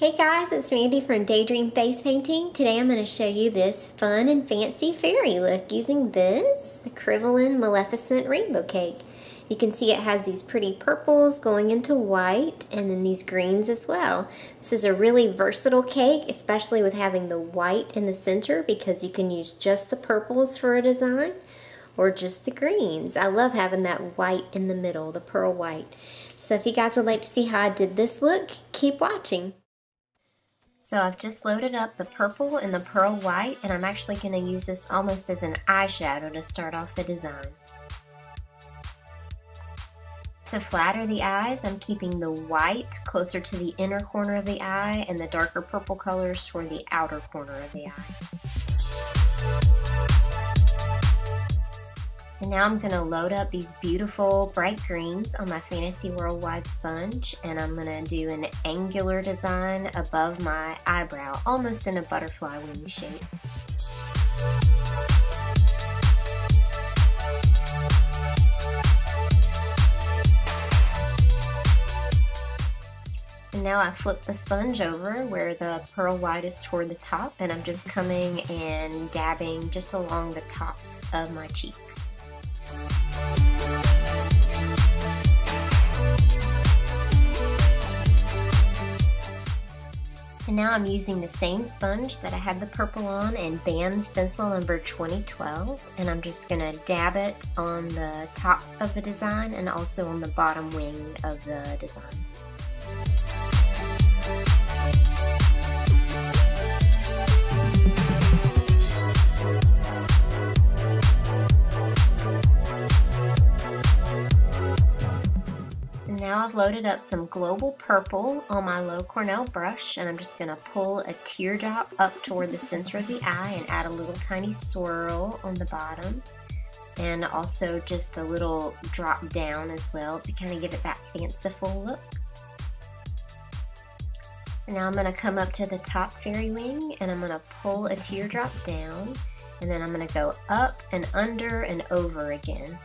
Hey guys, it's Mandy from Daydream Face Painting. Today I'm going to show you this fun and fancy fairy look using this, the Crinoline Maleficent Rainbow Cake. You can see it has these pretty purples going into white and then these greens as well. This is a really versatile cake, especially with having the white in the center because you can use just the purples for a design or just the greens. I love having that white in the middle, the pearl white. So if you guys would like to see how I did this look, keep watching. So I've just loaded up the purple and the pearl white, and I'm actually going to use this almost as an eyeshadow to start off the design. To flatter the eyes, I'm keeping the white closer to the inner corner of the eye and the darker purple colors toward the outer corner of the eye. And now I'm going to load up these beautiful bright greens on my Fantasy Worldwide sponge, and I'm going to do an angular design above my eyebrow, almost in a butterfly wing shape. And now I flip the sponge over where the pearl white is toward the top, and I'm just coming and dabbing just along the tops of my cheeks. And now I'm using the same sponge that I had the purple on and BAM stencil number 2012, and I'm just going to dab it on the top of the design and also on the bottom wing of the design. Now I've loaded up some global purple on my low Cornell brush, and I'm just going to pull a teardrop up toward the center of the eye and add a little tiny swirl on the bottom, and also just a little drop down as well to kind of give it that fanciful look. And now I'm going to come up to the top fairy wing and I'm going to pull a teardrop down, and then I'm going to go up and under and over again.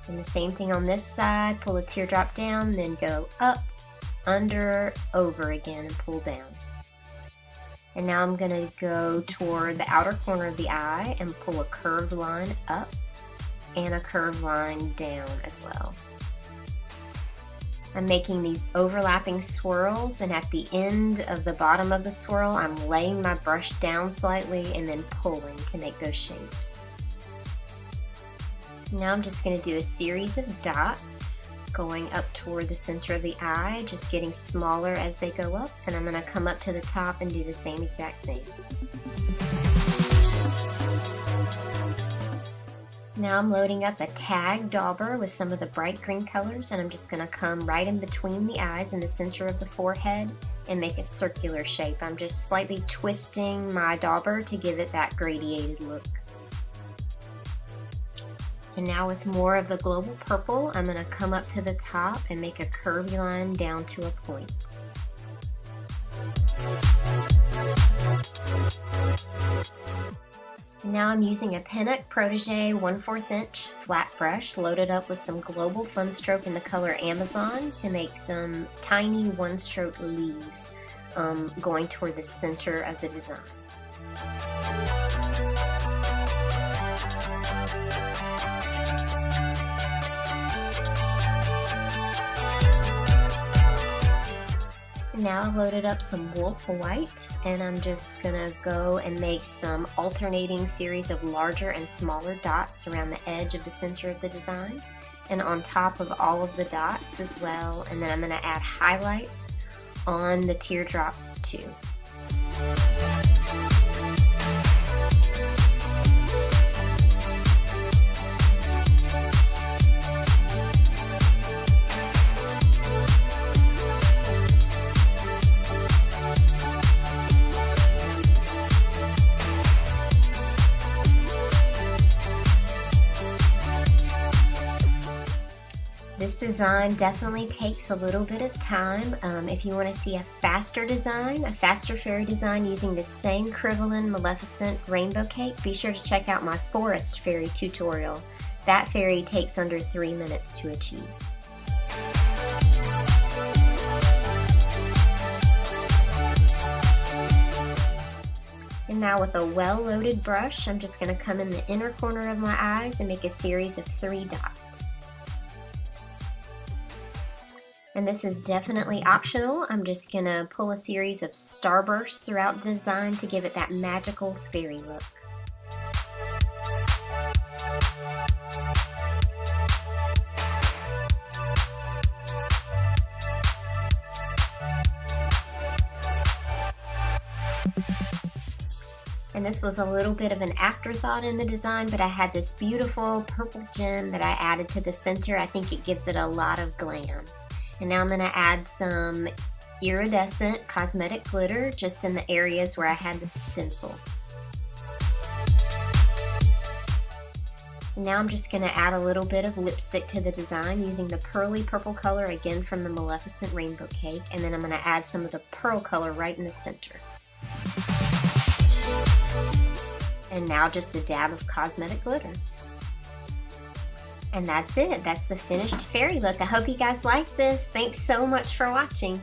And the same thing on this side, pull a teardrop down, then go up, under, over again, and pull down. And now I'm going to go toward the outer corner of the eye and pull a curved line up and a curved line down as well. I'm making these overlapping swirls, and at the end of the bottom of the swirl, I'm laying my brush down slightly and then pulling to make those shapes. Now I'm just going to do a series of dots going up toward the center of the eye, just getting smaller as they go up, and I'm going to come up to the top and do the same exact thing. Now I'm loading up a tag dauber with some of the bright green colors, and I'm just going to come right in between the eyes in the center of the forehead and make a circular shape. I'm just slightly twisting my dauber to give it that gradiated look. And now with more of the global purple, I'm going to come up to the top and make a curvy line down to a point. And now I'm using a Pennock Protégé 1/4 inch flat brush loaded up with some global fun stroke in the color Amazon to make some tiny one-stroke leaves going toward the center of the design. Now I've loaded up some wolf white, and I'm just gonna go and make some alternating series of larger and smaller dots around the edge of the center of the design and on top of all of the dots as well, and then I'm gonna add highlights on the teardrops too. This design definitely takes a little bit of time. If you want to see a faster design, a faster fairy design using the same Crinoline Maleficent Rainbow Cake, be sure to check out my Forest Fairy tutorial. That fairy takes under 3 minutes to achieve. And now with a well-loaded brush, I'm just going to come in the inner corner of my eyes and make a series of 3 dots. And this is definitely optional. I'm just going to pull a series of starbursts throughout the design to give it that magical fairy look. And this was a little bit of an afterthought in the design, but I had this beautiful purple gem that I added to the center. I think it gives it a lot of glam. And now I'm going to add some iridescent cosmetic glitter just in the areas where I had the stencil. And now I'm just going to add a little bit of lipstick to the design using the pearly purple color again from the Maleficent Rainbow Cake. And then I'm going to add some of the pearl color right in the center. And now just a dab of cosmetic glitter. And that's it. That's the finished fairy look. I hope you guys like this. Thanks so much for watching.